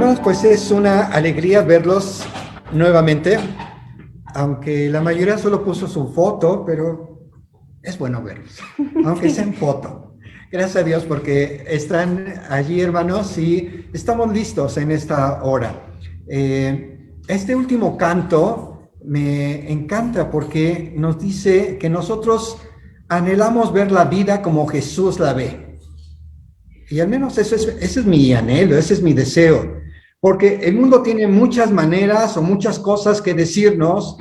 Hermanos, pues es una alegría verlos nuevamente, aunque la mayoría solo puso su foto, pero es bueno verlos, aunque sea en foto. Gracias a Dios porque están allí, hermanos, y estamos listos en esta hora. Este último canto me encanta porque nos dice que nosotros anhelamos ver la vida como Jesús la ve. Y al menos ese es mi anhelo, ese es mi deseo. Porque el mundo tiene muchas maneras o muchas cosas que decirnos,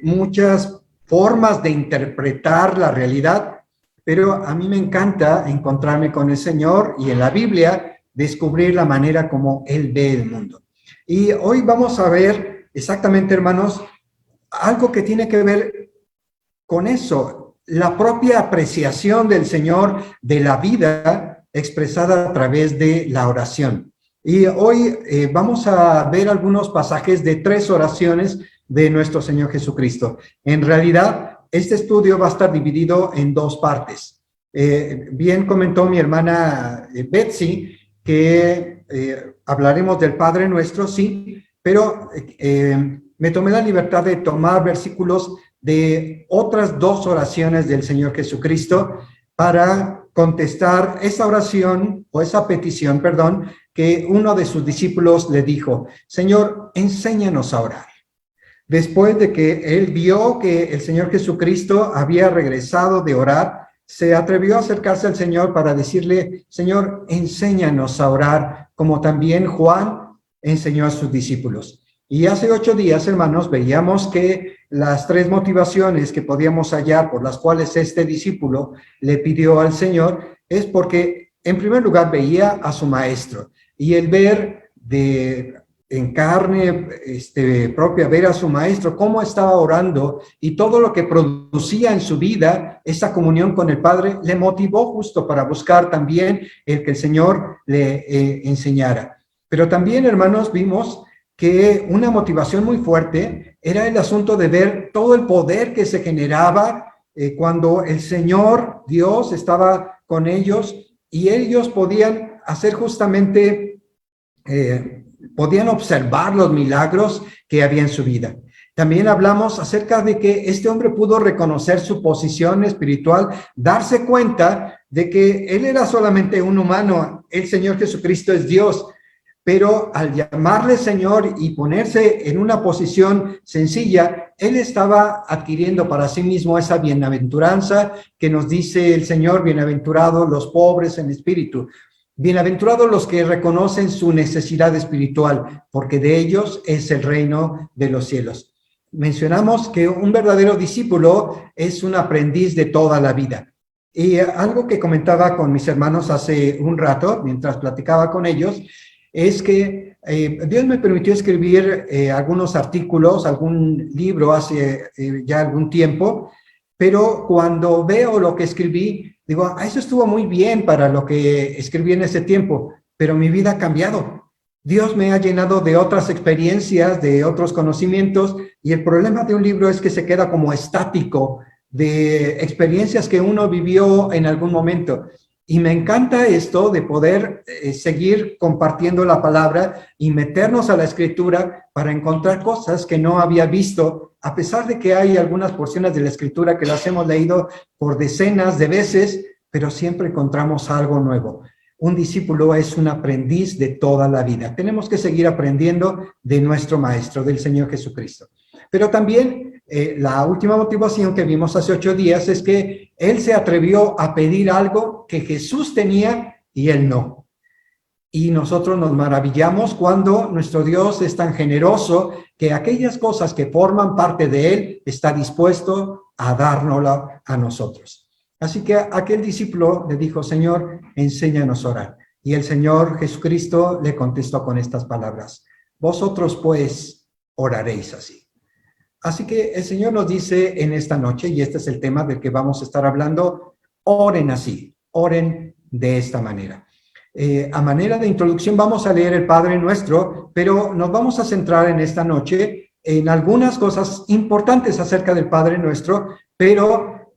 muchas formas de interpretar la realidad, pero a mí me encanta encontrarme con el Señor y en la Biblia descubrir la manera como Él ve el mundo. Y hoy vamos a ver exactamente, hermanos, algo que tiene que ver con eso, la propia apreciación del Señor de la vida expresada a través de la oración. Y hoy vamos a ver algunos pasajes de 3 oraciones de nuestro Señor Jesucristo. En realidad, este estudio va a estar dividido en 2 partes. Bien comentó mi hermana Betsy que hablaremos del Padre Nuestro, sí, pero me tomé la libertad de tomar versículos de otras 2 oraciones del Señor Jesucristo para contestar esa oración o esa petición, perdón, que uno de sus discípulos le dijo: Señor, enséñanos a orar. Después de que él vio que el Señor Jesucristo había regresado de orar, se atrevió a acercarse al Señor para decirle: Señor, enséñanos a orar, como también Juan enseñó a sus discípulos. Y hace 8 días, hermanos, veíamos que las 3 motivaciones que podíamos hallar por las cuales este discípulo le pidió al Señor es porque, en primer lugar, veía a su maestro. Y el ver en carne propia, ver a su maestro, cómo estaba orando y todo lo que producía en su vida, esa comunión con el Padre, le motivó justo para buscar también el que el Señor le enseñara. Pero también, hermanos, vimos que una motivación muy fuerte era el asunto de ver todo el poder que se generaba cuando el Señor, Dios, estaba con ellos y ellos podían hacer justamente, podían observar los milagros que había en su vida. También hablamos acerca de que este hombre pudo reconocer su posición espiritual, darse cuenta de que él era solamente un humano, el Señor Jesucristo es Dios. Pero al llamarle Señor y ponerse en una posición sencilla, él estaba adquiriendo para sí mismo esa bienaventuranza que nos dice el Señor: bienaventurados los pobres en espíritu, bienaventurados los que reconocen su necesidad espiritual, porque de ellos es el reino de los cielos. Mencionamos que un verdadero discípulo es un aprendiz de toda la vida. Y algo que comentaba con mis hermanos hace un rato, mientras platicaba con ellos, es que Dios me permitió escribir algunos artículos, algún libro hace ya algún tiempo, pero cuando veo lo que escribí, digo, eso estuvo muy bien para lo que escribí en ese tiempo, pero mi vida ha cambiado. Dios me ha llenado de otras experiencias, de otros conocimientos, y el problema de un libro es que se queda como estático de experiencias que uno vivió en algún momento. Y me encanta esto de poder seguir compartiendo la palabra y meternos a la escritura para encontrar cosas que no había visto, a pesar de que hay algunas porciones de la escritura que las hemos leído por decenas de veces, pero siempre encontramos algo nuevo. Un discípulo es un aprendiz de toda la vida. Tenemos que seguir aprendiendo de nuestro Maestro, del Señor Jesucristo. Pero también la última motivación que vimos hace 8 días es que él se atrevió a pedir algo que Jesús tenía y él no. Y nosotros nos maravillamos cuando nuestro Dios es tan generoso que aquellas cosas que forman parte de él está dispuesto a dárnosla a nosotros. Así que aquel discípulo le dijo: Señor, enséñanos a orar. Y el Señor Jesucristo le contestó con estas palabras: vosotros pues oraréis así. Así que el Señor nos dice en esta noche, y este es el tema del que vamos a estar hablando: oren así, oren de esta manera. A manera de introducción vamos a leer el Padre Nuestro, pero nos vamos a centrar en esta noche en algunas cosas importantes acerca del Padre Nuestro, pero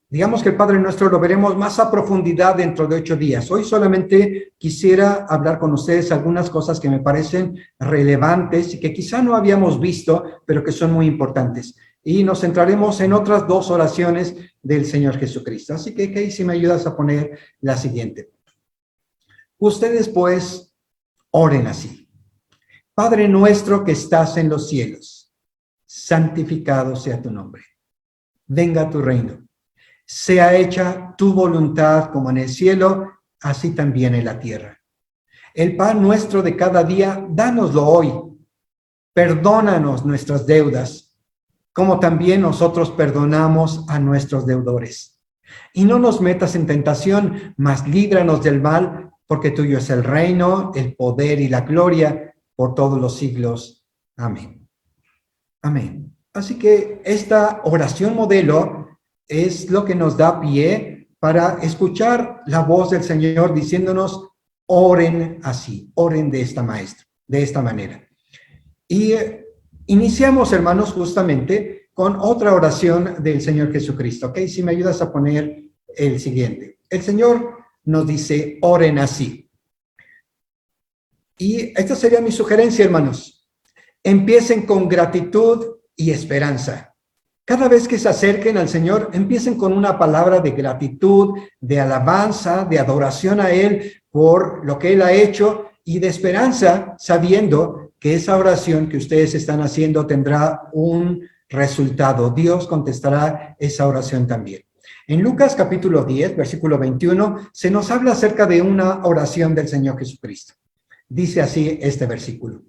Digamos que el Padre Nuestro lo veremos más a profundidad dentro de 8 días. Hoy solamente quisiera hablar con ustedes algunas cosas que me parecen relevantes y que quizá no habíamos visto, pero que son muy importantes. Y nos centraremos en otras 2 oraciones del Señor Jesucristo. Así que, Kay, si me ayudas a poner la siguiente. Ustedes, pues, oren así. Padre nuestro que estás en los cielos, santificado sea tu nombre. Venga tu reino. Sea hecha tu voluntad como en el cielo, así también en la tierra. El pan nuestro de cada día, dánoslo hoy. Perdónanos nuestras deudas, como también nosotros perdonamos a nuestros deudores. Y no nos metas en tentación, mas líbranos del mal, porque tuyo es el reino, el poder y la gloria por todos los siglos. Amén. Amén. Así que esta oración modelo es lo que nos da pie para escuchar la voz del Señor diciéndonos, oren así, oren de esta manera. Y iniciamos, hermanos, justamente con otra oración del Señor Jesucristo. ¿Ok? Si me ayudas a poner el siguiente. El Señor nos dice, oren así. Y esta sería mi sugerencia, hermanos. Empiecen con gratitud y esperanza. Cada vez que se acerquen al Señor, empiecen con una palabra de gratitud, de alabanza, de adoración a Él por lo que Él ha hecho y de esperanza, sabiendo que esa oración que ustedes están haciendo tendrá un resultado. Dios contestará esa oración también. En Lucas capítulo 10, versículo 21, se nos habla acerca de una oración del Señor Jesucristo. Dice así este versículo.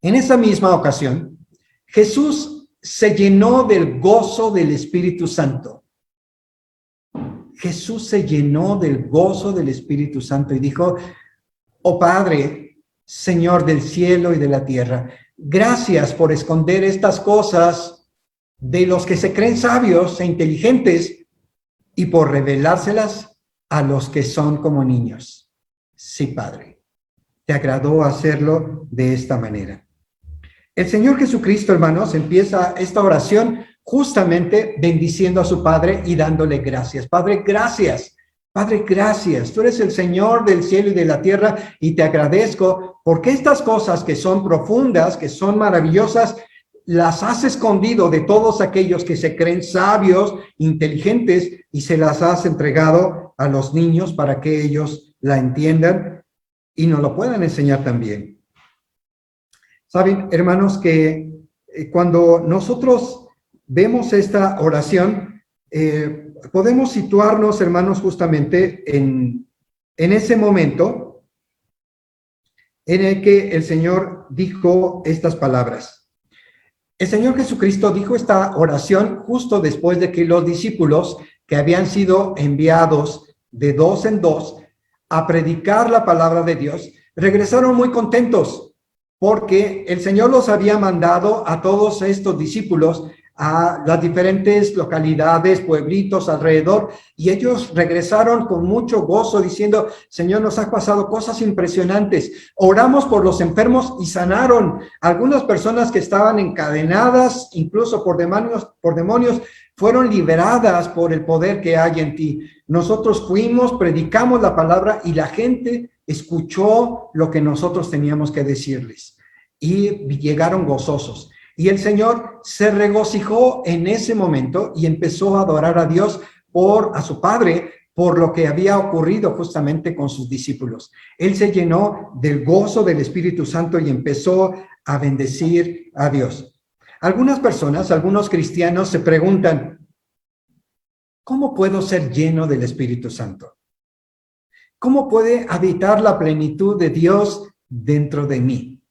En esa misma ocasión, Jesús se llenó del gozo del Espíritu Santo. Jesús se llenó del gozo del Espíritu Santo y dijo, oh Padre, Señor del cielo y de la tierra, gracias por esconder estas cosas de los que se creen sabios e inteligentes y por revelárselas a los que son como niños. Sí, Padre, te agradó hacerlo de esta manera. El Señor Jesucristo, hermanos, empieza esta oración justamente bendiciendo a su Padre y dándole gracias. Padre, gracias. Padre, gracias. Tú eres el Señor del cielo y de la tierra y te agradezco porque estas cosas que son profundas, que son maravillosas, las has escondido de todos aquellos que se creen sabios, inteligentes y se las has entregado a los niños para que ellos la entiendan y nos lo puedan enseñar también. Saben, hermanos, que cuando nosotros vemos esta oración, podemos situarnos, hermanos, justamente en ese momento en el que el Señor dijo estas palabras. El Señor Jesucristo dijo esta oración justo después de que los discípulos que habían sido enviados de 2 en 2 a predicar la palabra de Dios, regresaron muy contentos porque el Señor los había mandado a todos estos discípulos a las diferentes localidades, pueblitos alrededor, y ellos regresaron con mucho gozo diciendo, Señor, nos han pasado cosas impresionantes. Oramos por los enfermos y sanaron. Algunas personas que estaban encadenadas, incluso por demonios, fueron liberadas por el poder que hay en ti. Nosotros fuimos, predicamos la palabra y la gente escuchó lo que nosotros teníamos que decirles y llegaron gozosos. Y el Señor se regocijó en ese momento y empezó a adorar a Dios a su Padre, por lo que había ocurrido justamente con sus discípulos. Él se llenó del gozo del Espíritu Santo y empezó a bendecir a Dios. Algunas personas, algunos cristianos se preguntan, ¿cómo puedo ser lleno del Espíritu Santo? ¿Cómo puede habitar la plenitud de Dios dentro de mí?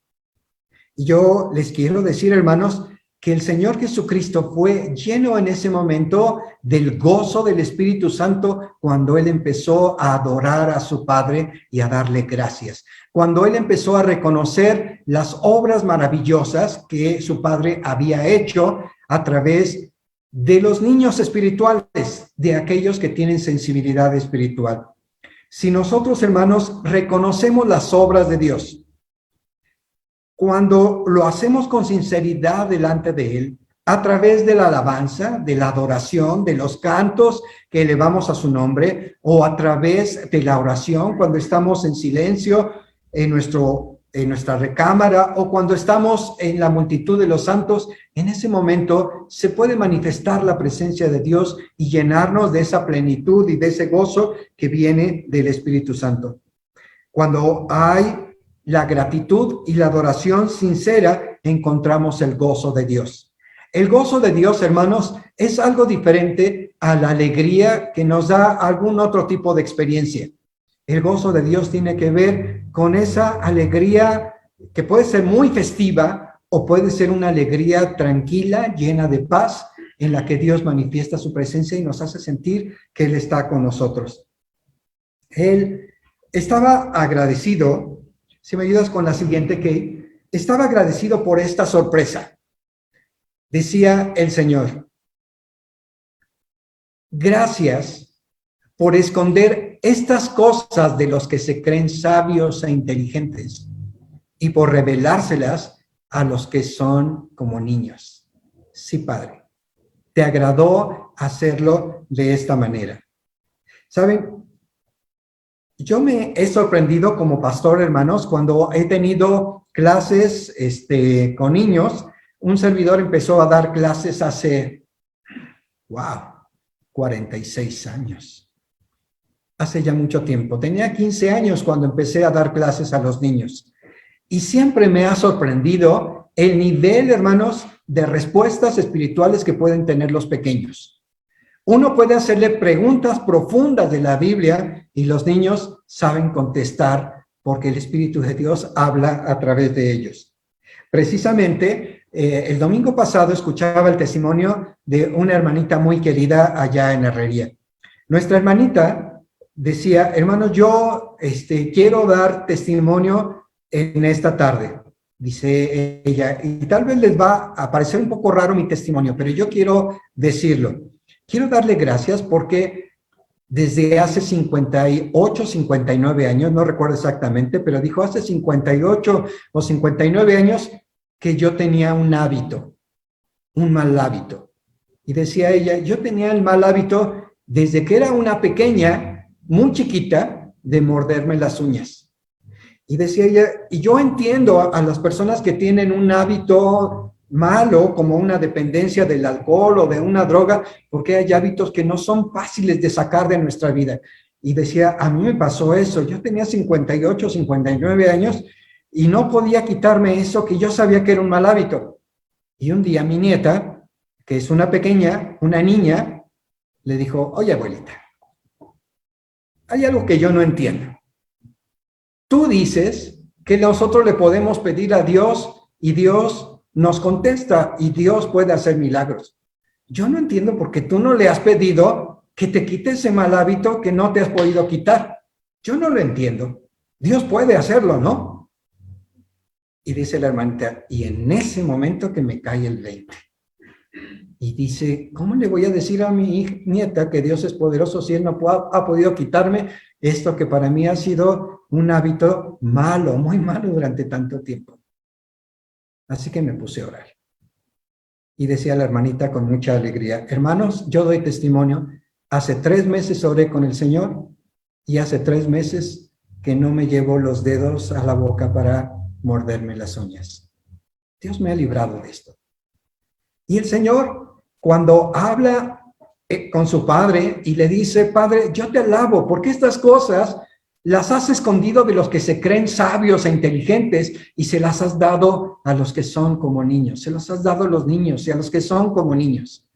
Yo les quiero decir, hermanos, que el Señor Jesucristo fue lleno en ese momento del gozo del Espíritu Santo cuando Él empezó a adorar a su Padre y a darle gracias. Cuando Él empezó a reconocer las obras maravillosas que su Padre había hecho a través de los niños espirituales, de aquellos que tienen sensibilidad espiritual. Si nosotros, hermanos, reconocemos las obras de Dios, cuando lo hacemos con sinceridad delante de Él, a través de la alabanza, de la adoración, de los cantos que elevamos a su nombre, o a través de la oración cuando estamos en silencio en nuestra recámara, o cuando estamos en la multitud de los santos. En ese momento se puede manifestar la presencia de Dios y llenarnos de esa plenitud y de ese gozo que viene del Espíritu Santo. Cuando hay la gratitud y la adoración sincera, encontramos el gozo de Dios. El gozo de Dios, hermanos, es algo diferente a la alegría que nos da algún otro tipo de experiencia. El gozo de Dios tiene que ver con esa alegría que puede ser muy festiva o puede ser una alegría tranquila, llena de paz, en la que Dios manifiesta su presencia y nos hace sentir que Él está con nosotros. Él estaba agradecido, si me ayudas con la siguiente, que estaba agradecido por esta sorpresa. Decía el Señor: gracias por esconder estas cosas de los que se creen sabios e inteligentes y por revelárselas a los que son como niños. Sí, Padre, te agradó hacerlo de esta manera. ¿Saben? Yo me he sorprendido como pastor, hermanos, cuando he tenido clases con niños. Un servidor empezó a dar clases hace, 46 años. Hace ya mucho tiempo. Tenía 15 años cuando empecé a dar clases a los niños. Y siempre me ha sorprendido el nivel, hermanos, de respuestas espirituales que pueden tener los pequeños. Uno puede hacerle preguntas profundas de la Biblia y los niños saben contestar porque el Espíritu de Dios habla a través de ellos. Precisamente, el domingo pasado escuchaba el testimonio de una hermanita muy querida allá en Herrería. Nuestra hermanita decía: hermanos, yo quiero dar testimonio en esta tarde. Dice ella, y tal vez les va a parecer un poco raro mi testimonio, pero yo quiero decirlo. Quiero darle gracias porque desde hace 58, 59 años, no recuerdo exactamente, pero dijo hace 58 o 59 años que yo tenía un hábito, un mal hábito. Y decía ella, yo tenía el mal hábito desde que era una pequeña, muy chiquita, de morderme las uñas. Y decía ella, y yo entiendo a las personas que tienen un hábito malo, como una dependencia del alcohol o de una droga, porque hay hábitos que no son fáciles de sacar de nuestra vida. Y decía, a mí me pasó eso, yo tenía 58, 59 años y no podía quitarme eso que yo sabía que era un mal hábito. Y un día mi nieta, que es una pequeña, una niña, le dijo, oye abuelita, hay algo que yo no entiendo. Tú dices que nosotros le podemos pedir a Dios y Dios nos contesta y Dios puede hacer milagros. Yo no entiendo por qué tú no le has pedido que te quite ese mal hábito que no te has podido quitar. Yo no lo entiendo. Dios puede hacerlo, ¿no? Y dice la hermanita, y en ese momento que me cae el 20. Y dice, ¿cómo le voy a decir a mi nieta que Dios es poderoso si Él no ha podido quitarme esto que para mí ha sido un hábito malo, muy malo durante tanto tiempo? Así que me puse a orar. Y decía la hermanita con mucha alegría, hermanos, yo doy testimonio, hace 3 meses oré con el Señor y hace 3 meses que no me llevo los dedos a la boca para morderme las uñas. Dios me ha librado de esto. Y el Señor, cuando habla con su Padre y le dice, Padre, yo te alabo, porque estas cosas las has escondido de los que se creen sabios e inteligentes y se las has dado a los que son como niños. Se los has dado a los niños y a los que son como niños.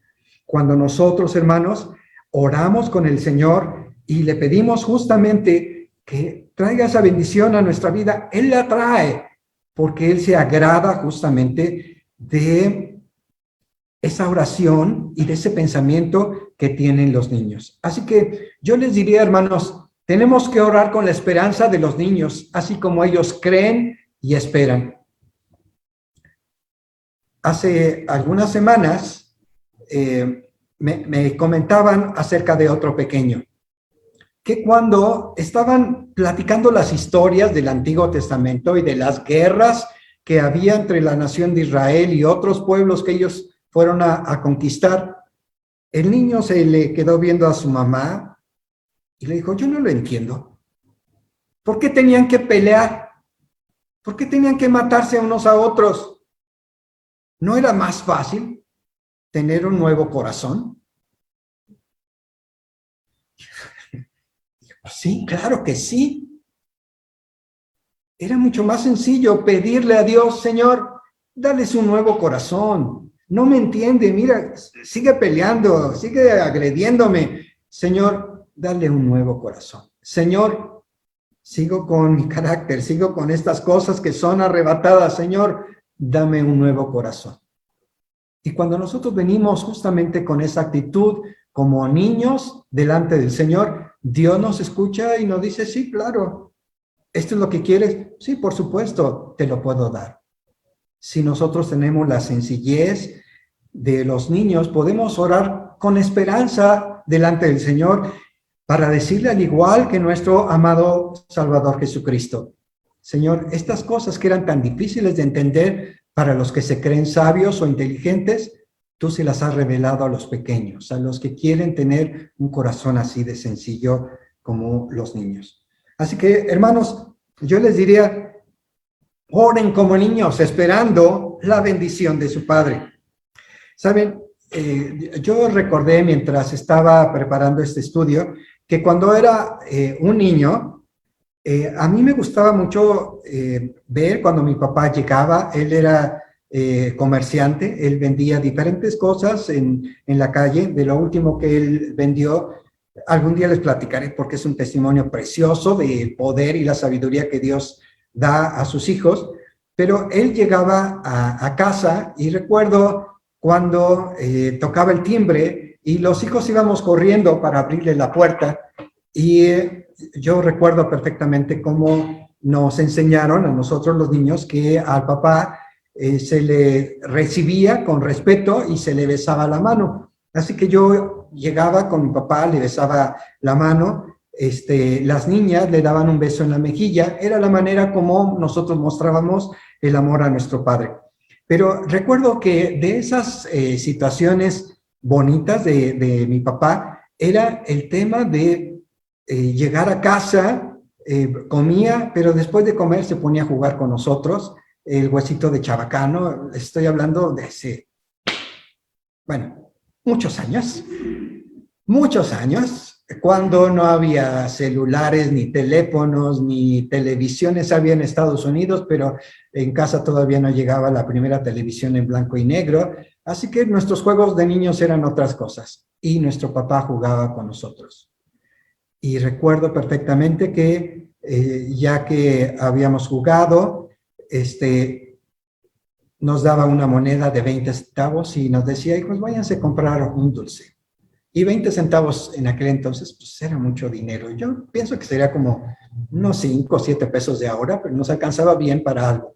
Cuando nosotros, hermanos, oramos con el Señor y le pedimos justamente que traiga esa bendición a nuestra vida, Él la trae, porque Él se agrada justamente de esa oración y de ese pensamiento que tienen los niños. Así que yo les diría, hermanos, tenemos que orar con la esperanza de los niños, así como ellos creen y esperan. Hace algunas semanas me comentaban acerca de otro pequeño, que cuando estaban platicando las historias del Antiguo Testamento y de las guerras que había entre la nación de Israel y otros pueblos que ellos fueron a conquistar. El niño se le quedó viendo a su mamá y le dijo, yo no lo entiendo. ¿Por qué tenían que pelear? ¿Por qué tenían que matarse unos a otros? ¿No era más fácil tener un nuevo corazón? Sí, claro que sí. Era mucho más sencillo pedirle a Dios, Señor, dales un nuevo corazón. No me entiende, mira, sigue peleando, sigue agrediéndome. Señor, dale un nuevo corazón. Señor, sigo con mi carácter, sigo con estas cosas que son arrebatadas. Señor, dame un nuevo corazón. Y cuando nosotros venimos justamente con esa actitud como niños delante del Señor, Dios nos escucha y nos dice, sí, claro, ¿esto es lo que quieres? Sí, por supuesto, te lo puedo dar. Si nosotros tenemos la sencillez de los niños, podemos orar con esperanza delante del Señor para decirle al igual que nuestro amado Salvador Jesucristo, Señor, estas cosas que eran tan difíciles de entender para los que se creen sabios o inteligentes, tú se las has revelado a los pequeños, a los que quieren tener un corazón así de sencillo como los niños. Así que, hermanos, yo les diría, oren como niños, esperando la bendición de su Padre. Saben, yo recordé mientras estaba preparando este estudio que cuando era un niño, a mí me gustaba mucho ver cuando mi papá llegaba. Él era comerciante, él vendía diferentes cosas en la calle. De lo último que él vendió, algún día les platicaré porque es un testimonio precioso del poder y la sabiduría que Dios da a sus hijos. Pero él llegaba a casa y recuerdo cuando tocaba el timbre y los hijos íbamos corriendo para abrirle la puerta y yo recuerdo perfectamente cómo nos enseñaron a nosotros los niños que al papá se le recibía con respeto y se le besaba la mano. Así que yo llegaba con mi papá, le besaba la mano, las niñas le daban un beso en la mejilla. Era la manera como nosotros mostrábamos el amor a nuestro padre. Pero recuerdo que de esas situaciones bonitas de mi papá era el tema de llegar a casa, comía, pero después de comer se ponía a jugar con nosotros, el huesito de chabacano. Estoy hablando de hace, bueno, muchos años, cuando no había celulares, ni teléfonos, ni televisiones. Había en Estados Unidos, pero en casa todavía no llegaba la primera televisión en blanco y negro, así que nuestros juegos de niños eran otras cosas, y nuestro papá jugaba con nosotros. Y recuerdo perfectamente que ya que habíamos jugado, nos daba una moneda de 20 centavos y nos decía, hijos, váyanse a comprar un dulce. Y 20 centavos en aquel entonces, pues era mucho dinero. Yo pienso que sería como unos 5 o 7 pesos de ahora, pero nos alcanzaba bien para algo.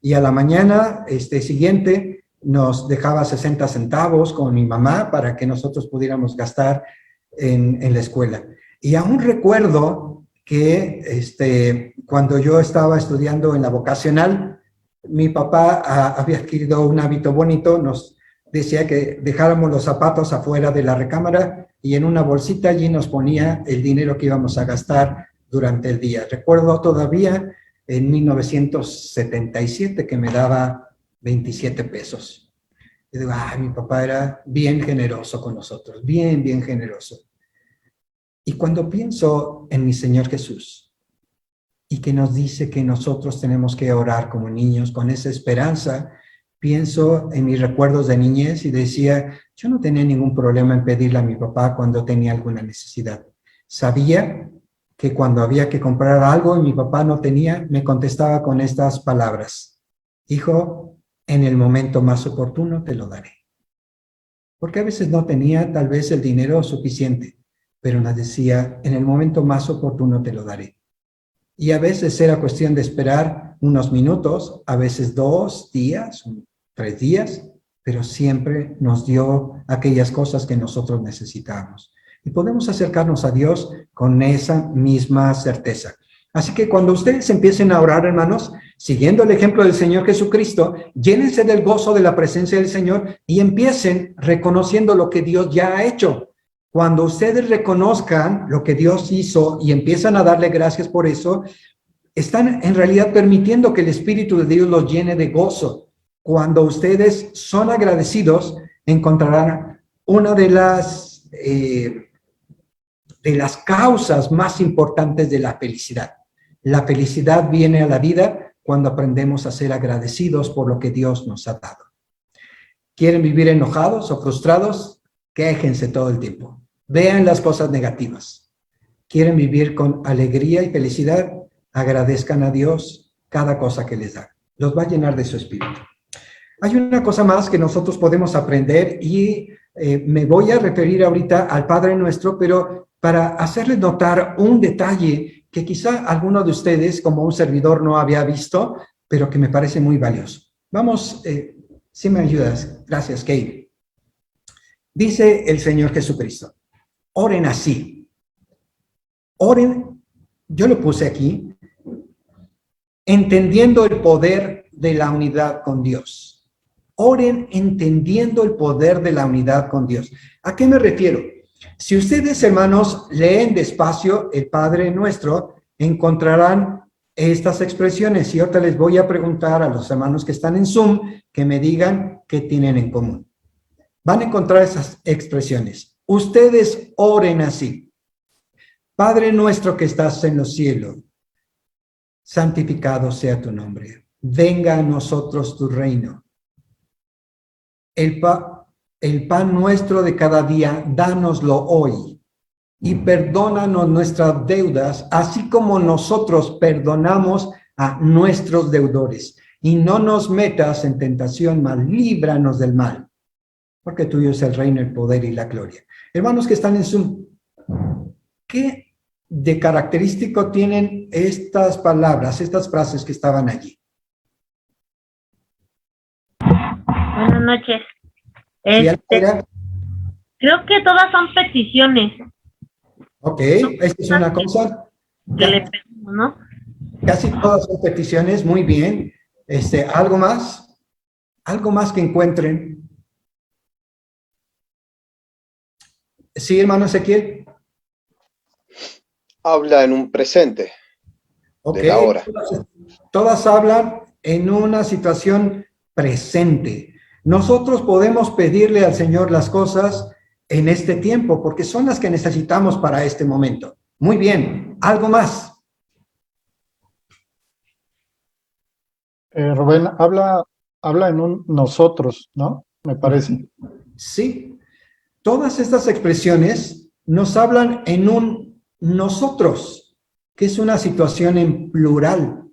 Y a la mañana siguiente nos dejaba 60 centavos con mi mamá para que nosotros pudiéramos gastar en la escuela. Y aún recuerdo que cuando yo estaba estudiando en la vocacional, mi papá había adquirido un hábito bonito. Nos decía que dejáramos los zapatos afuera de la recámara y en una bolsita allí nos ponía el dinero que íbamos a gastar durante el día. Recuerdo todavía en 1977 que me daba 27 pesos. Y digo, mi papá era bien generoso con nosotros, bien, bien generoso. Y cuando pienso en mi Señor Jesús y que nos dice que nosotros tenemos que orar como niños con esa esperanza, pienso en mis recuerdos de niñez y decía, yo no tenía ningún problema en pedirle a mi papá cuando tenía alguna necesidad. Sabía que cuando había que comprar algo y mi papá no tenía, me contestaba con estas palabras: hijo, en el momento más oportuno te lo daré. Porque a veces no tenía tal vez el dinero suficiente, pero nos decía, en el momento más oportuno te lo daré. Y a veces era cuestión de esperar unos minutos, a veces 2 días, 3 días, pero siempre nos dio aquellas cosas que nosotros necesitábamos. Y podemos acercarnos a Dios con esa misma certeza. Así que cuando ustedes empiecen a orar, hermanos, siguiendo el ejemplo del Señor Jesucristo, llénense del gozo de la presencia del Señor y empiecen reconociendo lo que Dios ya ha hecho. Cuando ustedes reconozcan lo que Dios hizo y empiezan a darle gracias por eso, están en realidad permitiendo que el Espíritu de Dios los llene de gozo. Cuando ustedes son agradecidos, encontrarán una de las causas más importantes de la felicidad. La felicidad viene a la vida cuando aprendemos a ser agradecidos por lo que Dios nos ha dado. ¿Quieren vivir enojados o frustrados? Quéjense todo el tiempo. Vean las cosas negativas. ¿Quieren vivir con alegría y felicidad? Agradezcan a Dios cada cosa que les da. Los va a llenar de su espíritu. Hay una cosa más que nosotros podemos aprender y me voy a referir ahorita al Padre Nuestro, pero para hacerles notar un detalle que quizá alguno de ustedes, como un servidor, no había visto, pero que me parece muy valioso. Vamos, si me ayudas. Gracias, Kate. Dice el Señor Jesucristo, oren así. Oren, yo lo puse aquí, entendiendo el poder de la unidad con Dios. Oren entendiendo el poder de la unidad con Dios. ¿A qué me refiero? Si ustedes, hermanos, leen despacio el Padre Nuestro, encontrarán estas expresiones. Y ahorita les voy a preguntar a los hermanos que están en Zoom que me digan qué tienen en común. Van a encontrar esas expresiones. Ustedes oren así. Padre nuestro que estás en los cielos, santificado sea tu nombre. Venga a nosotros tu reino. El pan nuestro de cada día, dánoslo hoy. Y perdónanos nuestras deudas, así como nosotros perdonamos a nuestros deudores. Y no nos metas en tentación, mas líbranos del mal. Porque tuyo es el reino, el poder y la gloria. Hermanos que están en Zoom, ¿qué de característico tienen estas palabras, estas frases que estaban allí? Buenas noches. Creo que todas son peticiones. Ok, esta es una cosa. Que le pedimos, ¿no? Casi todas son peticiones, muy bien. ¿Algo más? ¿Algo más que encuentren? Sí, hermano Ezequiel. Habla en un presente. Ok, de la hora. Todas hablan en una situación presente. Nosotros podemos pedirle al Señor las cosas en este tiempo, porque son las que necesitamos para este momento. Muy bien, ¿algo más? Rubén, habla en un nosotros, ¿no? Me parece. Sí, todas estas expresiones nos hablan en un nosotros, que es una situación en plural.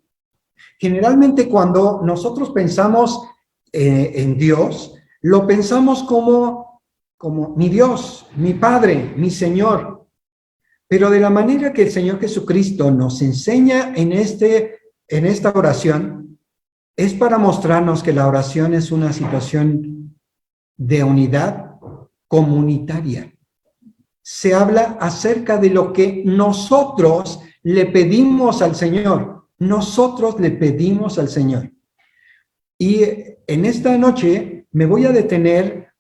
Generalmente cuando nosotros pensamos en Dios, lo pensamos como mi Dios, mi Padre, mi Señor. Pero de la manera que el Señor Jesucristo nos enseña en esta oración, es para mostrarnos que la oración es una situación de unidad comunitaria. Se habla acerca de lo que nosotros le pedimos al Señor. Nosotros le pedimos al Señor. Y en esta noche me voy a detener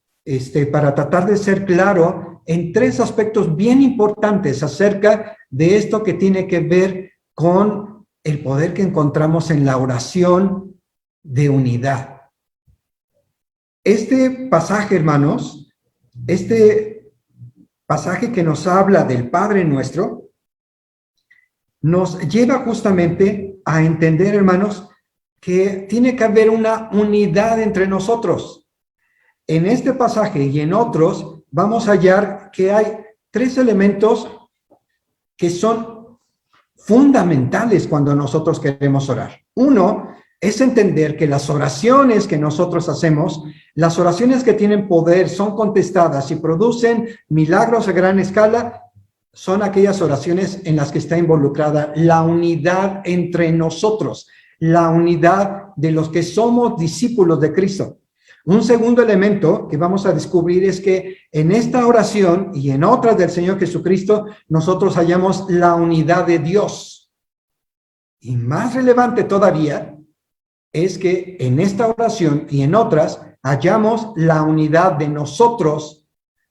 para tratar de ser claro en tres aspectos bien importantes acerca de esto que tiene que ver con el poder que encontramos en la oración de unidad. Este pasaje, hermanos, este pasaje que nos habla del Padre Nuestro, nos lleva justamente a entender, hermanos, que tiene que haber una unidad entre nosotros. En este pasaje y en otros vamos a hallar que hay tres elementos que son fundamentales cuando nosotros queremos orar. Uno es entender que las oraciones que nosotros hacemos, las oraciones que tienen poder, son contestadas y producen milagros a gran escala, son aquellas oraciones en las que está involucrada la unidad entre nosotros, la unidad de los que somos discípulos de Cristo. Un segundo elemento que vamos a descubrir es que en esta oración y en otras del Señor Jesucristo, nosotros hallamos la unidad de Dios. Y más relevante todavía, es que en esta oración y en otras hallamos la unidad de nosotros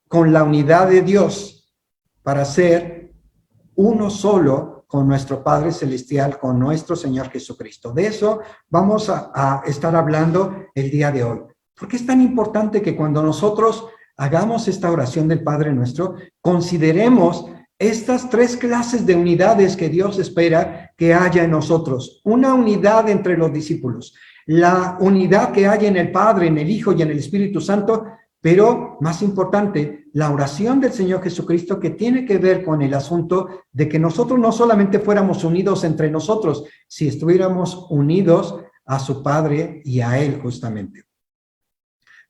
con la unidad de Dios para ser uno solo con nuestro Padre Celestial, con nuestro Señor Jesucristo. De eso vamos a estar hablando el día de hoy. ¿Por qué es tan importante que cuando nosotros hagamos esta oración del Padre Nuestro, consideremos estas tres clases de unidades que Dios espera que haya en nosotros? Una unidad entre los discípulos, la unidad que hay en el Padre, en el Hijo y en el Espíritu Santo, pero más importante, la oración del Señor Jesucristo, que tiene que ver con el asunto de que nosotros no solamente fuéramos unidos entre nosotros, si estuviéramos unidos a su Padre y a Él justamente.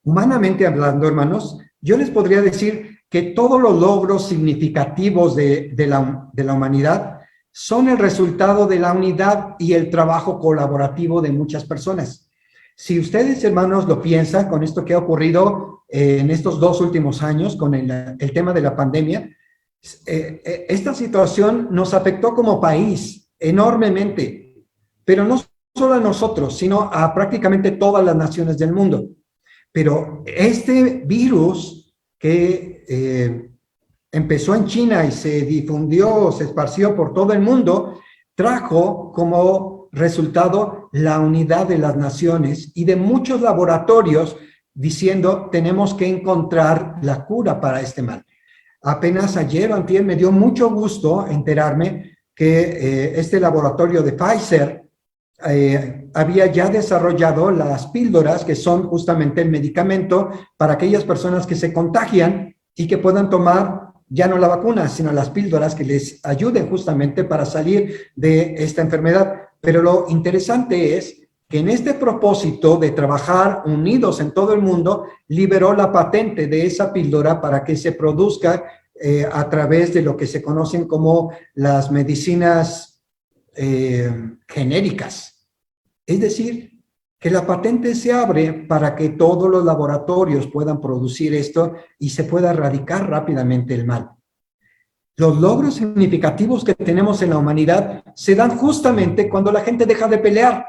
Humanamente hablando, hermanos, yo les podría decir que todos los logros significativos de la humanidad son el resultado de la unidad y el trabajo colaborativo de muchas personas. Si ustedes, hermanos, lo piensan con esto que ha ocurrido en estos 2 últimos años con el tema de la pandemia, esta situación nos afectó como país enormemente, pero no solo a nosotros, sino a prácticamente todas las naciones del mundo. Pero este virus que empezó en China y se difundió, se esparció por todo el mundo, trajo como resultado la unidad de las naciones y de muchos laboratorios diciendo tenemos que encontrar la cura para este mal. Apenas ayer o antier me dio mucho gusto enterarme que este laboratorio de Pfizer había ya desarrollado las píldoras que son justamente el medicamento para aquellas personas que se contagian y que puedan tomar ya no la vacuna, sino las píldoras que les ayuden justamente para salir de esta enfermedad. Pero lo interesante es que en este propósito de trabajar unidos en todo el mundo, liberó la patente de esa píldora para que se produzca a través de lo que se conocen como las medicinas genéricas. Es decir, que la patente se abre para que todos los laboratorios puedan producir esto y se pueda erradicar rápidamente el mal. Los logros significativos que tenemos en la humanidad se dan justamente cuando la gente deja de pelear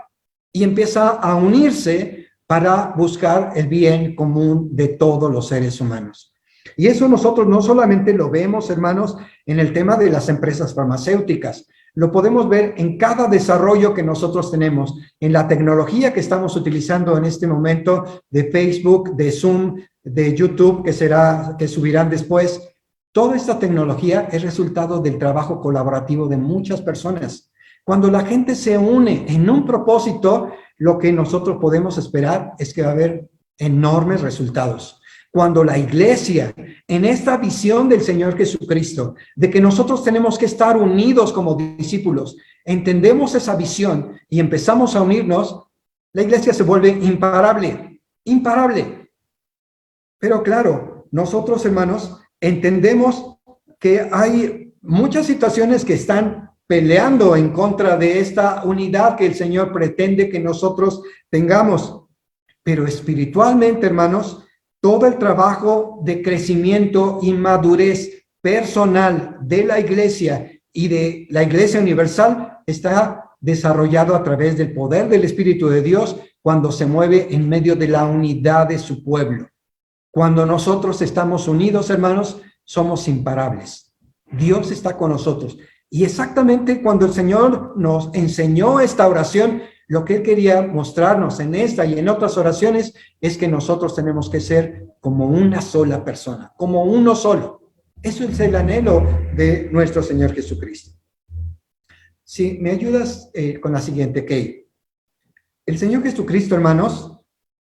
y empieza a unirse para buscar el bien común de todos los seres humanos. Y eso nosotros no solamente lo vemos, hermanos, en el tema de las empresas farmacéuticas, lo podemos ver en cada desarrollo que nosotros tenemos, en la tecnología que estamos utilizando en este momento de Facebook, de Zoom, de YouTube, que subirán después. Toda esta tecnología es resultado del trabajo colaborativo de muchas personas. Cuando la gente se une en un propósito, lo que nosotros podemos esperar es que va a haber enormes resultados. Cuando la iglesia, en esta visión del Señor Jesucristo, de que nosotros tenemos que estar unidos como discípulos, entendemos esa visión y empezamos a unirnos, la iglesia se vuelve imparable, imparable. Pero claro, nosotros, hermanos, entendemos que hay muchas situaciones que están peleando en contra de esta unidad que el Señor pretende que nosotros tengamos. Pero espiritualmente, hermanos, todo el trabajo de crecimiento y madurez personal de la iglesia y de la iglesia universal está desarrollado a través del poder del Espíritu de Dios cuando se mueve en medio de la unidad de su pueblo. Cuando nosotros estamos unidos, hermanos, somos imparables. Dios está con nosotros. Y exactamente cuando el Señor nos enseñó esta oración, lo que Él quería mostrarnos en esta y en otras oraciones es que nosotros tenemos que ser como una sola persona, como uno solo. Eso es el anhelo de nuestro Señor Jesucristo. Si me ayudas con la siguiente, Kay. El Señor Jesucristo, hermanos,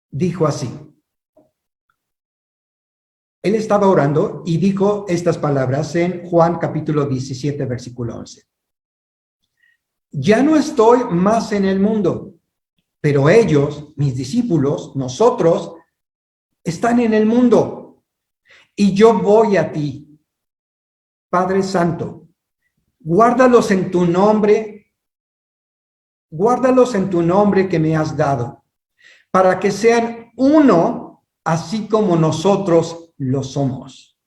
dijo así. Él estaba orando y dijo estas palabras en Juan capítulo 17, versículo 11. Ya no estoy más en el mundo, pero ellos, mis discípulos, nosotros, están en el mundo y yo voy a ti. Padre Santo, guárdalos en tu nombre que me has dado, para que sean uno, así como nosotros lo somos.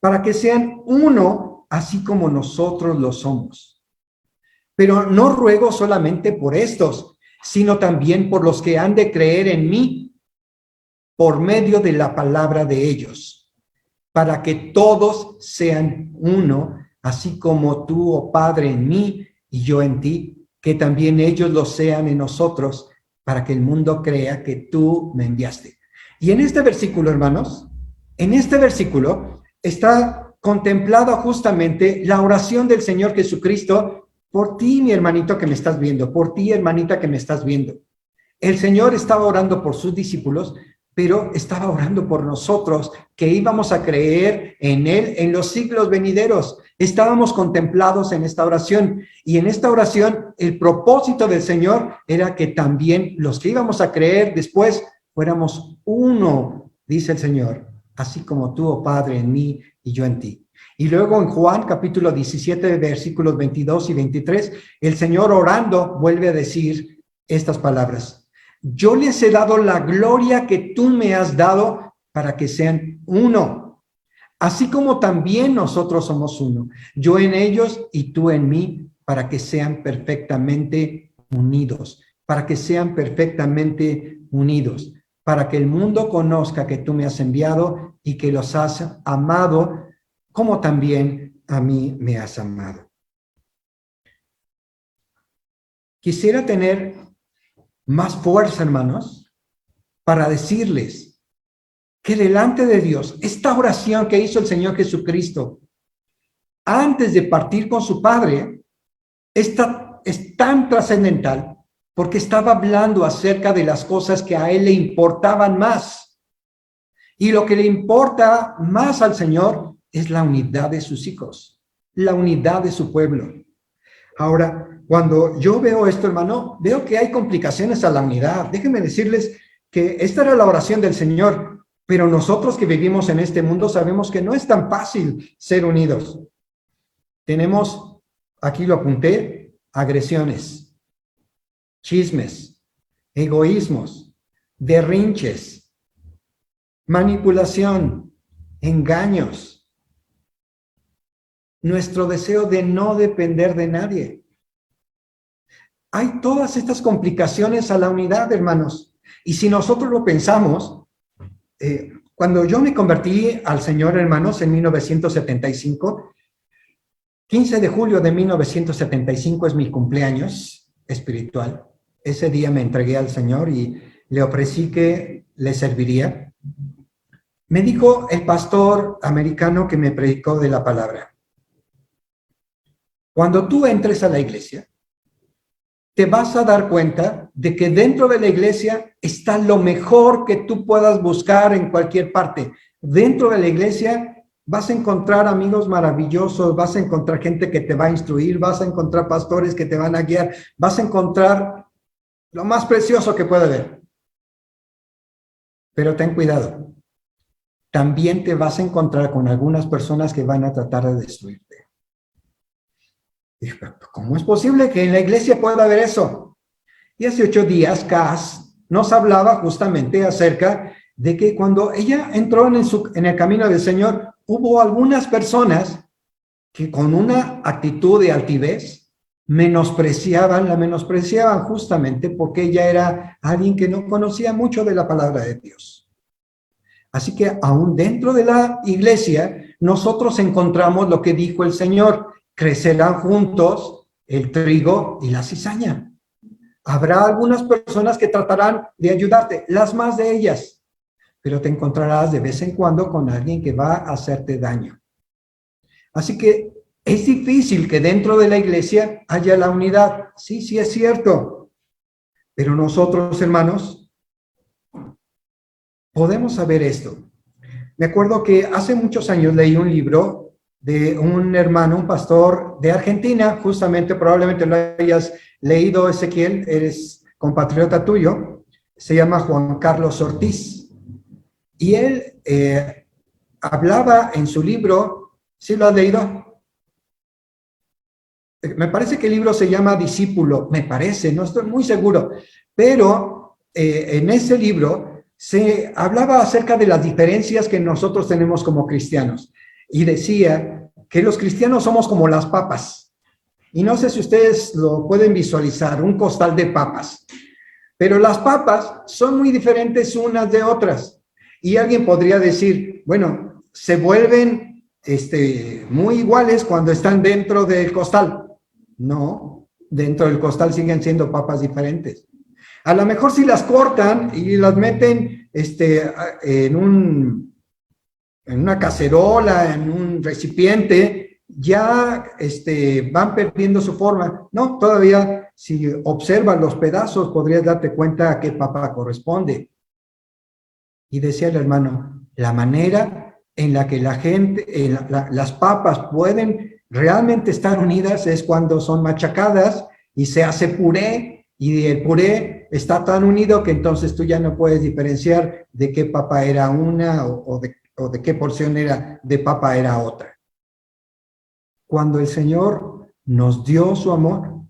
Para que sean uno, así como nosotros lo somos. Pero no ruego solamente por estos, sino también por los que han de creer en mí por medio de la palabra de ellos, para que todos sean uno, así como tú, oh Padre, en mí y yo en ti, que también ellos lo sean en nosotros, para que el mundo crea que tú me enviaste. Y en este versículo, hermanos, en este versículo está contemplada justamente la oración del Señor Jesucristo por ti, mi hermanito que me estás viendo, por ti, hermanita que me estás viendo. El Señor estaba orando por sus discípulos, pero estaba orando por nosotros, que íbamos a creer en Él en los siglos venideros. Estábamos contemplados en esta oración, y en esta oración el propósito del Señor era que también los que íbamos a creer después fuéramos uno, dice el Señor, así como tú, oh Padre, en mí y yo en ti. Y luego en Juan capítulo 17, versículos 22 y 23, el Señor orando vuelve a decir estas palabras: yo les he dado la gloria que tú me has dado para que sean uno, así como también nosotros somos uno, yo en ellos y tú en mí, para que sean perfectamente unidos, para que sean perfectamente unidos, para que el mundo conozca que tú me has enviado y que los has amado como también a mí me has amado. Quisiera tener más fuerza, hermanos, para decirles que delante de Dios, esta oración que hizo el Señor Jesucristo antes de partir con su Padre, es tan trascendental porque estaba hablando acerca de las cosas que a Él le importaban más. Y lo que le importa más al Señor es la unidad de sus hijos, la unidad de su pueblo. Ahora, cuando yo veo esto, hermano, veo que hay complicaciones a la unidad. Déjenme decirles que esta era la oración del Señor, pero nosotros que vivimos en este mundo sabemos que no es tan fácil ser unidos. Tenemos, aquí lo apunté, agresiones, chismes, egoísmos, berrinches, manipulación, engaños, nuestro deseo de no depender de nadie. Hay todas estas complicaciones a la unidad, hermanos. Y si nosotros lo pensamos, cuando yo me convertí al Señor, hermanos, en 1975, 15 de julio de 1975 es mi cumpleaños espiritual. Ese día me entregué al Señor y le ofrecí que le serviría. Me dijo el pastor americano que me predicó de la palabra: cuando tú entres a la iglesia, te vas a dar cuenta de que dentro de la iglesia está lo mejor que tú puedas buscar en cualquier parte. Dentro de la iglesia vas a encontrar amigos maravillosos, vas a encontrar gente que te va a instruir, vas a encontrar pastores que te van a guiar, vas a encontrar lo más precioso que puede haber. Pero ten cuidado, también te vas a encontrar con algunas personas que van a tratar de destruirte. ¿Cómo es posible que en la iglesia pueda haber eso? Y hace 8 días, Cass nos hablaba justamente acerca de que cuando ella entró en el camino del Señor, hubo algunas personas que con una actitud de altivez la menospreciaban justamente porque ella era alguien que no conocía mucho de la palabra de Dios. Así que aún dentro de la iglesia, nosotros encontramos lo que dijo el Señor: crecerán juntos el trigo y la cizaña. Habrá algunas personas que tratarán de ayudarte, las más de ellas, pero te encontrarás de vez en cuando con alguien que va a hacerte daño. Así que es difícil que dentro de la iglesia haya la unidad. Sí, es cierto. Pero nosotros, hermanos, podemos saber esto. Me acuerdo que hace muchos años leí un libro de un hermano, un pastor de Argentina, justamente, probablemente lo hayas leído, Ezequiel, eres compatriota tuyo, se llama Juan Carlos Ortiz. Y él hablaba en su libro, ¿sí lo has leído? Me parece que el libro se llama Discípulo, me parece, no estoy muy seguro, pero en ese libro se hablaba acerca de las diferencias que nosotros tenemos como cristianos. Y decía que los cristianos somos como las papas. Y no sé si ustedes lo pueden visualizar, un costal de papas. Pero las papas son muy diferentes unas de otras. Y alguien podría decir, bueno, se vuelven muy iguales cuando están dentro del costal. No, dentro del costal siguen siendo papas diferentes. A lo mejor si las cortan y las meten en una cacerola, en un recipiente, ya van perdiendo su forma. No, todavía si observas los pedazos podrías darte cuenta a qué papa corresponde. Y decía el hermano, la manera en la que la gente, las papas pueden realmente estar unidas es cuando son machacadas y se hace puré, y el puré está tan unido que entonces tú ya no puedes diferenciar de qué papa era una o de qué porción de papa era otra. Cuando el Señor nos dio su amor,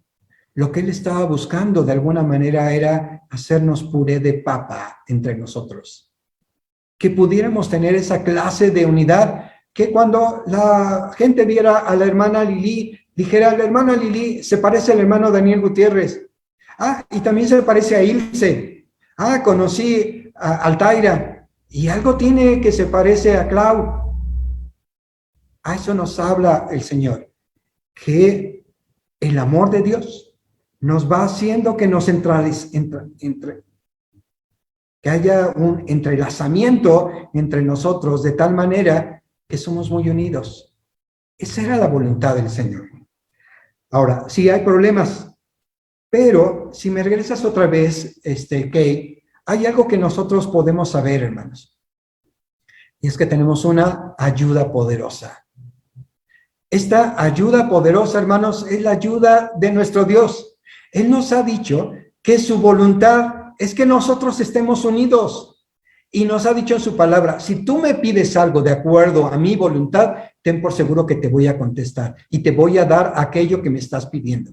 lo que Él estaba buscando de alguna manera era hacernos puré de papa entre nosotros. Que pudiéramos tener esa clase de unidad, que cuando la gente viera a la hermana Lili, dijera, la hermana Lili se parece al hermano Daniel Gutiérrez. Ah, y también se parece a Ilse. Ah, conocí a Altaira. Y algo tiene que se parece a Clau. A eso nos habla el Señor, que el amor de Dios nos va haciendo que nos que haya un entrelazamiento entre nosotros de tal manera que somos muy unidos. Esa era la voluntad del Señor. Ahora, sí hay problemas, pero si me regresas otra vez, Kay, hay algo que nosotros podemos saber, hermanos, y es que tenemos una ayuda poderosa. Esta ayuda poderosa, hermanos, es la ayuda de nuestro Dios. Él nos ha dicho que su voluntad es que nosotros estemos unidos. Y nos ha dicho en su palabra, si tú me pides algo de acuerdo a mi voluntad, ten por seguro que te voy a contestar y te voy a dar aquello que me estás pidiendo.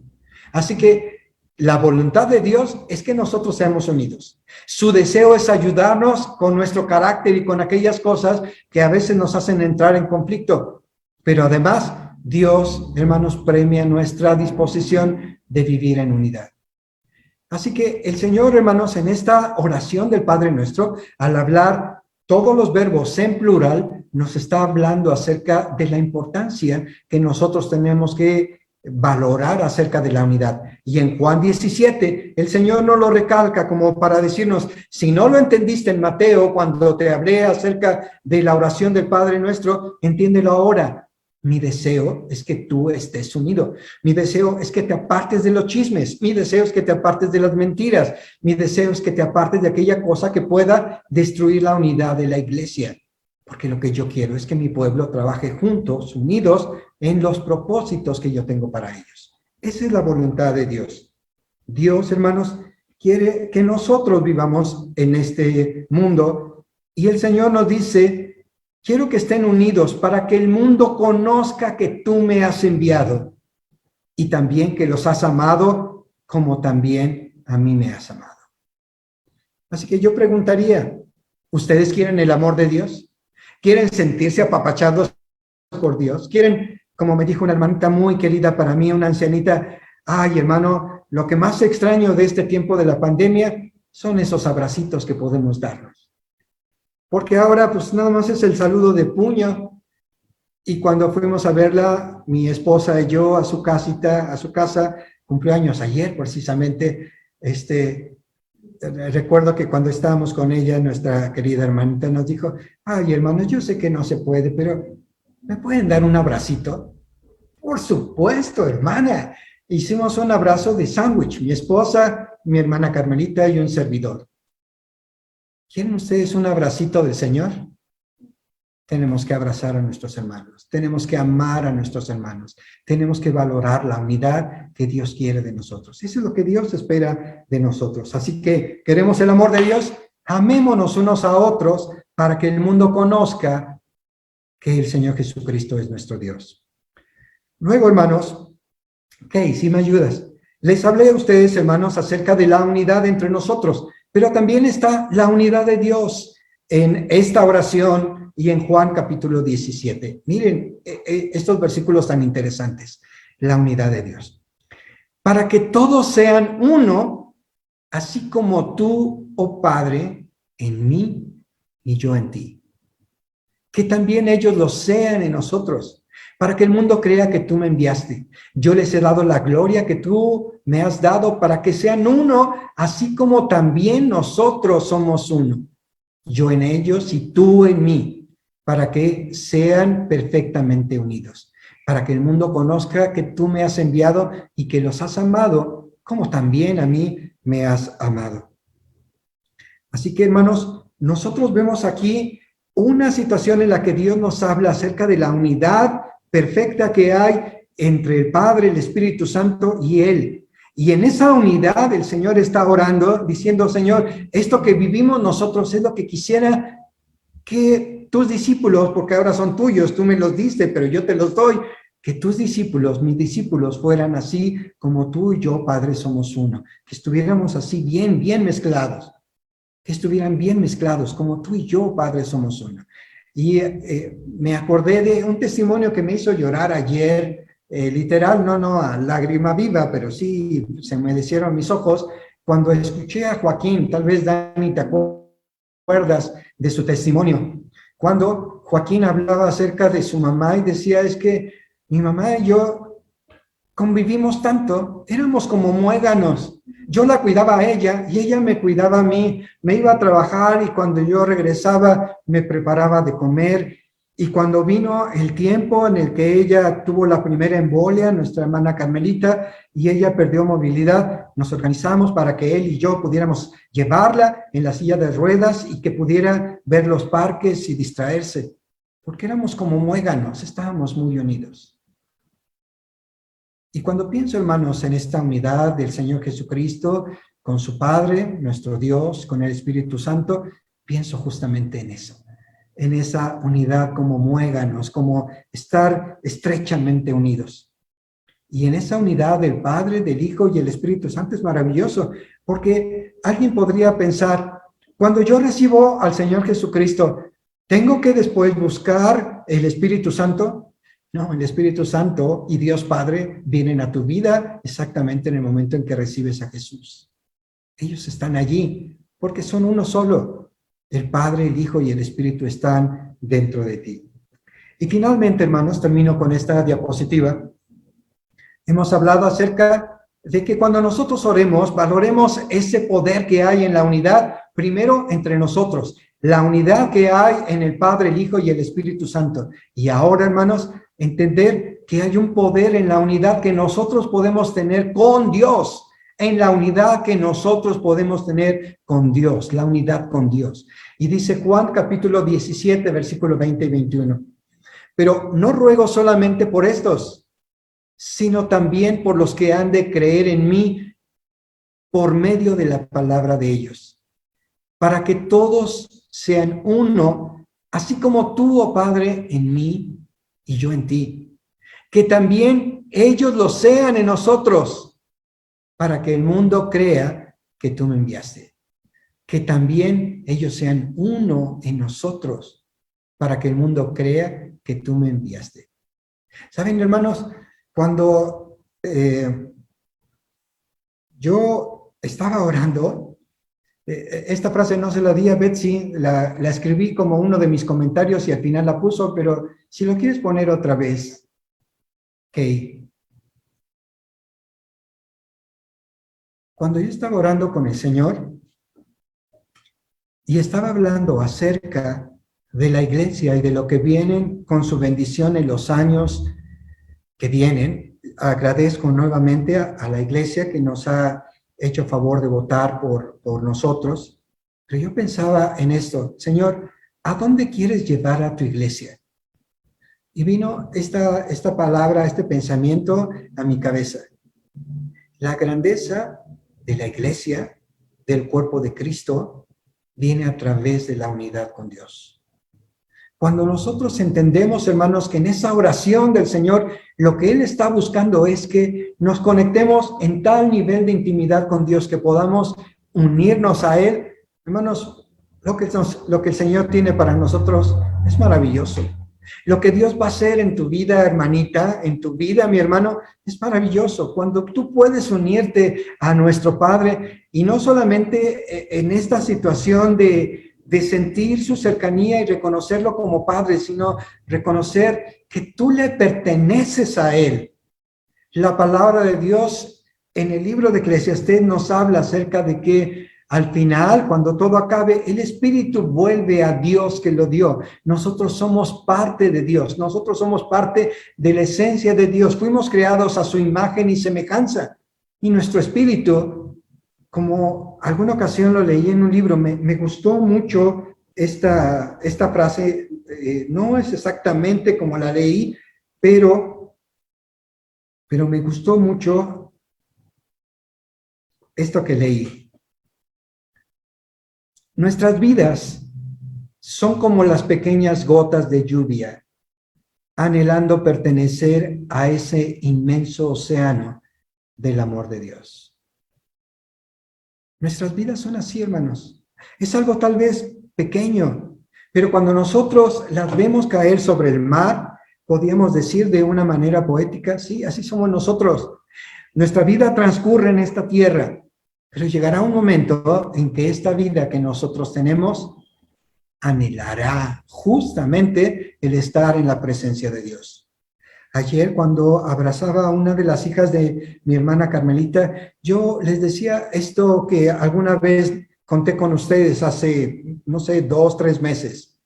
Así que la voluntad de Dios es que nosotros seamos unidos. Su deseo es ayudarnos con nuestro carácter y con aquellas cosas que a veces nos hacen entrar en conflicto. Pero además, Dios, hermanos, premia nuestra disposición de vivir en unidad. Así que el Señor, hermanos, en esta oración del Padre Nuestro, al hablar todos los verbos en plural, nos está hablando acerca de la importancia que nosotros tenemos que valorar acerca de la unidad. Y en Juan 17, el Señor nos lo recalca como para decirnos, si no lo entendiste en Mateo, cuando te hablé acerca de la oración del Padre Nuestro, entiéndelo ahora. Mi deseo es que tú estés unido. Mi deseo es que te apartes de los chismes. Mi deseo es que te apartes de las mentiras. Mi deseo es que te apartes de aquella cosa que pueda destruir la unidad de la iglesia. Porque lo que yo quiero es que mi pueblo trabaje juntos, unidos, en los propósitos que yo tengo para ellos. Esa es la voluntad de Dios. Dios, hermanos, quiere que nosotros vivamos en este mundo. Y el Señor nos dice, quiero que estén unidos para que el mundo conozca que tú me has enviado y también que los has amado como también a mí me has amado. Así que yo preguntaría, ¿ustedes quieren el amor de Dios? ¿Quieren sentirse apapachados por Dios? ¿Quieren, como me dijo una hermanita muy querida para mí, una ancianita, ay hermano, lo que más extraño de este tiempo de la pandemia son esos abracitos que podemos darnos? Porque ahora pues nada más es el saludo de puño. Y cuando fuimos a verla, mi esposa y yo a su casa, cumplió años ayer precisamente, recuerdo que cuando estábamos con ella, nuestra querida hermanita nos dijo, ay hermanos, yo sé que no se puede, pero ¿me pueden dar un abracito? Por supuesto, hermana. Hicimos un abrazo de sándwich, mi esposa, mi hermana Carmelita y un servidor. ¿Quieren ustedes un abracito del Señor? Tenemos que abrazar a nuestros hermanos, tenemos que amar a nuestros hermanos, tenemos que valorar la unidad que Dios quiere de nosotros. Eso es lo que Dios espera de nosotros. Así que, ¿queremos el amor de Dios? Amémonos unos a otros para que el mundo conozca que el Señor Jesucristo es nuestro Dios. Luego, hermanos, si me ayudas, les hablé a ustedes, hermanos, acerca de la unidad entre nosotros. Pero también está la unidad de Dios en esta oración y en Juan capítulo 17. Miren estos versículos tan interesantes. La unidad de Dios. Para que todos sean uno, así como tú, oh Padre, en mí y yo en ti. Que también ellos lo sean en nosotros, para que el mundo crea que tú me enviaste. Yo les he dado la gloria que tú me has dado para que sean uno, así como también nosotros somos uno. Yo en ellos y tú en mí, para que sean perfectamente unidos, para que el mundo conozca que tú me has enviado y que los has amado, como también a mí me has amado. Así que, hermanos, nosotros vemos aquí una situación en la que Dios nos habla acerca de la unidad perfecta que hay entre el Padre, el Espíritu Santo y Él. Y en esa unidad el Señor está orando, diciendo, Señor, esto que vivimos nosotros es lo que quisiera que tus discípulos, porque ahora son tuyos, tú me los diste, pero yo te los doy, que tus discípulos, mis discípulos, fueran así como tú y yo, Padre, somos uno. Que estuviéramos así bien mezclados. Que estuvieran bien mezclados, como tú y yo, Padre, somos uno. Y me acordé de un testimonio que me hizo llorar ayer, literal, no a lágrima viva, pero sí se me humedecieron mis ojos, cuando escuché a Joaquín. Tal vez, Dani, te acuerdas de su testimonio, cuando Joaquín hablaba acerca de su mamá y decía, es que mi mamá y yo convivimos tanto, éramos como muéganos. Yo la cuidaba a ella y ella me cuidaba a mí. Me iba a trabajar y cuando yo regresaba me preparaba de comer. Y cuando vino el tiempo en el que ella tuvo la primera embolia, nuestra hermana Carmelita, y ella perdió movilidad, nos organizamos para que él y yo pudiéramos llevarla en la silla de ruedas y que pudiera ver los parques y distraerse, porque éramos como muéganos, estábamos muy unidos. Y cuando pienso, hermanos, en esta unidad del Señor Jesucristo con su Padre, nuestro Dios, con el Espíritu Santo, pienso justamente en eso, en esa unidad como muéganos, como estar estrechamente unidos. Y en esa unidad del Padre, del Hijo y el Espíritu Santo es maravilloso, porque alguien podría pensar, cuando yo recibo al Señor Jesucristo, ¿tengo que después buscar el Espíritu Santo? No, el Espíritu Santo y Dios Padre vienen a tu vida exactamente en el momento en que recibes a Jesús. Ellos están allí porque son uno solo. El Padre, el Hijo y el Espíritu están dentro de ti. Y finalmente, hermanos, termino con esta diapositiva. Hemos hablado acerca de que cuando nosotros oremos, valoremos ese poder que hay en la unidad, primero entre nosotros, la unidad que hay en el Padre, el Hijo y el Espíritu Santo. Y ahora, hermanos, entender que hay un poder en la unidad que nosotros podemos tener con Dios, en la unidad que nosotros podemos tener con Dios, la unidad con Dios. Y dice Juan capítulo 17, versículo 20 y 21. Pero no ruego solamente por estos, sino también por los que han de creer en mí por medio de la palabra de ellos, para que todos sean uno, así como tú, oh Padre, en mí y yo en ti, que también ellos lo sean en nosotros, para que el mundo crea que tú me enviaste, que también ellos sean uno en nosotros, para que el mundo crea que tú me enviaste. ¿Saben, hermanos? Cuando yo estaba orando, esta frase no se la di a Betsy, la escribí como uno de mis comentarios y al final la puso, pero si lo quieres poner otra vez, Kay. Cuando yo estaba orando con el Señor y estaba hablando acerca de la iglesia y de lo que vienen con su bendición en los años que vienen, agradezco nuevamente a la iglesia que nos ha hecho favor de votar por nosotros, pero yo pensaba en esto, Señor, ¿a dónde quieres llevar a tu iglesia? Y vino esta palabra, este pensamiento a mi cabeza. La grandeza de la iglesia, del cuerpo de Cristo, viene a través de la unidad con Dios. Cuando nosotros entendemos, hermanos, que en esa oración del Señor, lo que Él está buscando es que nos conectemos en tal nivel de intimidad con Dios que podamos unirnos a Él. Hermanos, lo que el Señor tiene para nosotros es maravilloso. Lo que Dios va a hacer en tu vida, hermanita, en tu vida, mi hermano, es maravilloso. Cuando tú puedes unirte a nuestro Padre y no solamente en esta situación de sentir su cercanía y reconocerlo como Padre, sino reconocer que tú le perteneces a Él. La palabra de Dios en el libro de Eclesiastés nos habla acerca de que al final, cuando todo acabe, el Espíritu vuelve a Dios que lo dio. Nosotros somos parte de Dios. Nosotros somos parte de la esencia de Dios. Fuimos creados a su imagen y semejanza. Y nuestro espíritu, como alguna ocasión lo leí en un libro, me gustó mucho esta frase. No es exactamente como la leí, pero me gustó mucho esto que leí. Nuestras vidas son como las pequeñas gotas de lluvia, anhelando pertenecer a ese inmenso océano del amor de Dios. Nuestras vidas son así, hermanos. Es algo tal vez pequeño, pero cuando nosotros las vemos caer sobre el mar, podríamos decir de una manera poética, sí, así somos nosotros. Nuestra vida transcurre en esta tierra, pero llegará un momento en que esta vida que nosotros tenemos anhelará justamente el estar en la presencia de Dios. Ayer, cuando abrazaba a una de las hijas de mi hermana Carmelita, yo les decía esto que alguna vez conté con ustedes hace, no sé, 2, 3 meses,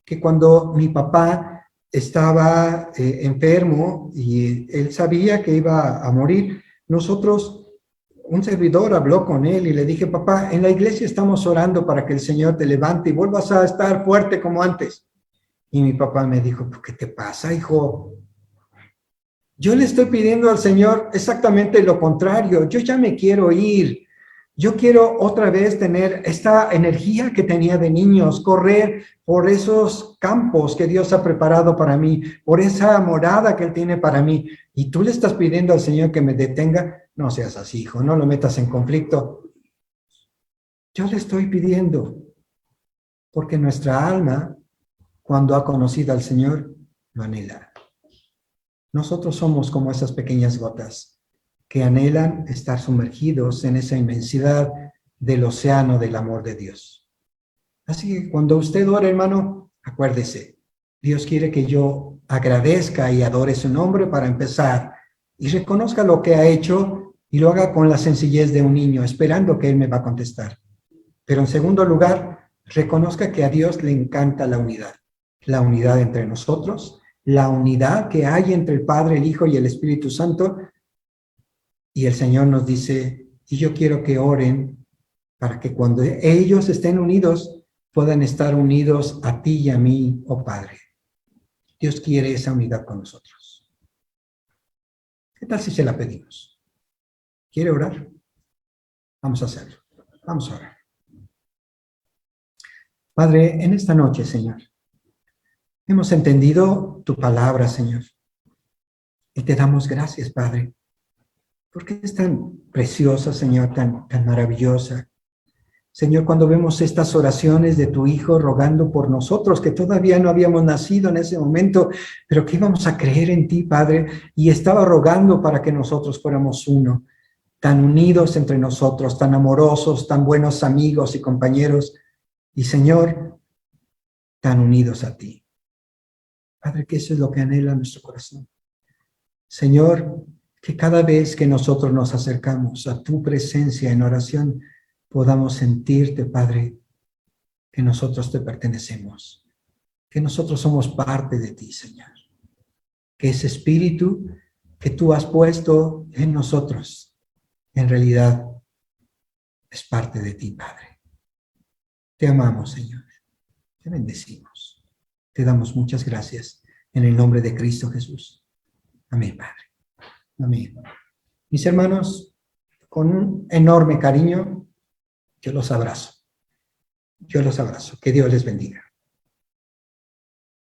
que cuando mi papá estaba enfermo y él sabía que iba a morir, un servidor habló con él y le dije, papá, en la iglesia estamos orando para que el Señor te levante y vuelvas a estar fuerte como antes. Y mi papá me dijo, ¿qué te pasa, hijo? Yo le estoy pidiendo al Señor exactamente lo contrario. Yo ya me quiero ir. Yo quiero otra vez tener esta energía que tenía de niños, correr por esos campos que Dios ha preparado para mí, por esa morada que Él tiene para mí. Y tú le estás pidiendo al Señor que me detenga. No seas así, hijo, no lo metas en conflicto. Yo le estoy pidiendo, porque nuestra alma, cuando ha conocido al Señor, lo anhela. Nosotros somos como esas pequeñas gotas que anhelan estar sumergidos en esa inmensidad del océano del amor de Dios. Así que cuando usted ore, hermano, acuérdese, Dios quiere que yo agradezca y adore su nombre para empezar y reconozca lo que ha hecho y lo haga con la sencillez de un niño, esperando que Él me va a contestar. Pero en segundo lugar, reconozca que a Dios le encanta la unidad entre nosotros, la unidad que hay entre el Padre, el Hijo y el Espíritu Santo. Y el Señor nos dice, y yo quiero que oren para que cuando ellos estén unidos, puedan estar unidos a ti y a mí, oh Padre. Dios quiere esa unidad con nosotros. ¿Qué tal si se la pedimos? ¿Quiere orar? Vamos a hacerlo. Vamos a orar. Padre, en esta noche, Señor, hemos entendido tu palabra, Señor. Y te damos gracias, Padre, porque es tan preciosa, Señor, tan maravillosa. Señor, cuando vemos estas oraciones de tu Hijo rogando por nosotros, que todavía no habíamos nacido en ese momento, pero que íbamos a creer en ti, Padre, y estaba rogando para que nosotros fuéramos uno, tan unidos entre nosotros, tan amorosos, tan buenos amigos y compañeros, y Señor, tan unidos a ti. Padre, que eso es lo que anhela nuestro corazón. Señor, que cada vez que nosotros nos acercamos a tu presencia en oración, podamos sentirte, Padre, que nosotros te pertenecemos, que nosotros somos parte de ti, Señor. Que ese espíritu que tú has puesto en nosotros, en realidad, es parte de ti, Padre. Te amamos, Señor. Te bendecimos. Te damos muchas gracias en el nombre de Cristo Jesús. Amén, Padre. Amén. Mis hermanos, con un enorme cariño, yo los abrazo. Yo los abrazo. Que Dios les bendiga.